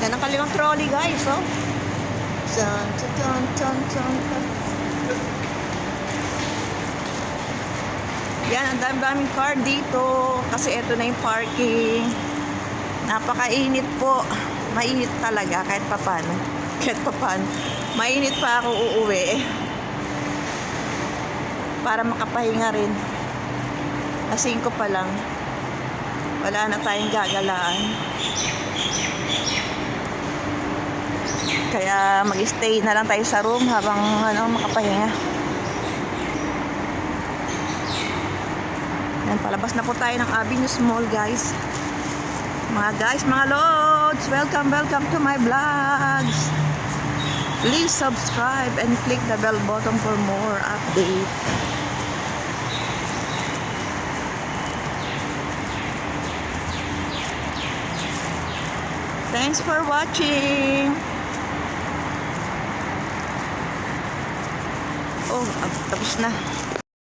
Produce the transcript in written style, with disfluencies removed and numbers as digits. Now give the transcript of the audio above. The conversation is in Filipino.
Yan ang kanilang trolley, guys, oh. Dun, dun, dun, dun, dun, dun. Yan, ang daming car dito. Kasi ito na yung parking. Napakainit po. Mainit talaga kahit papano. Kahit papano. Mainit pa ako uuwi. Para makapahinga rin. Kasing ko pa lang. Wala na tayong gagalaan. Kaya mag-stay na lang tayo sa room habang makapahinga. Yan, palabas na po tayo ng Avenues Mall, guys. Mga lods, welcome to my vlogs. Please subscribe and click the bell button for more update. Thanks for watching. Oh, tapos na.